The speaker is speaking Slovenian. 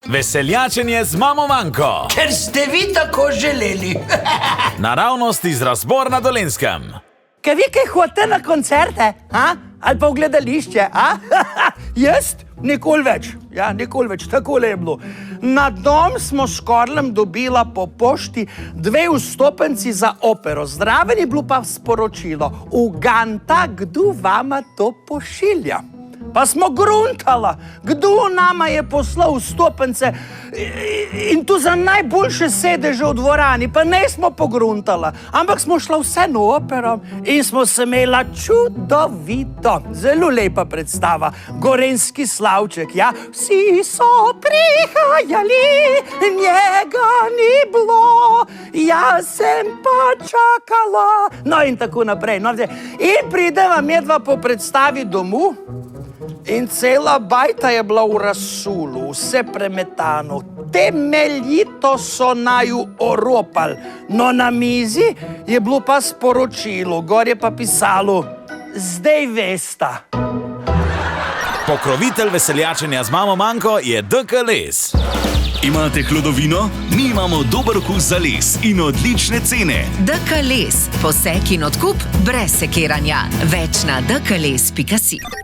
Veseljačenje z mamo Manko. Ker ste vi tako želeli. Naravnost iz Razbor na Dolenjskem. Kaj vi kaj hodite na koncerte, a? Ali pa v gledališče, a? Jaz? Nikoli več. Ja, nikoli več, takole je bilo. Na dom smo s Korlem dobila po pošti 2 vstopenci za opero. Zraven je bilo pa sporočilo: Uganta, kdo vama to pošilja? Pa smo gruntala, kdo nama je poslal vstopence in tu za najboljše sedeže v dvorani, pa ne smo pogruntala, ampak smo šla vseeno opero in smo se imela čudovito. Zelo lepa predstava, gorenjski slavček, ja. Vsi so prihajali, njega ni bilo, jaz sem pa čakala. No in tako naprej. No, in prideva medva po predstavi domov. In cela bajta je bila v razsulu, vse premetano, temeljito so naju oropali. No na mizi je bilo pa sporočilo, gor je pa pisalo: zdaj vesta. Pokrovitelj veseljačenja z mamo Manko je DK Les. Imate hlodovino? Mi imamo dober okus za les in odlične cene. DK Les, posek in odkup brez sekiranja. Več na dkles.si.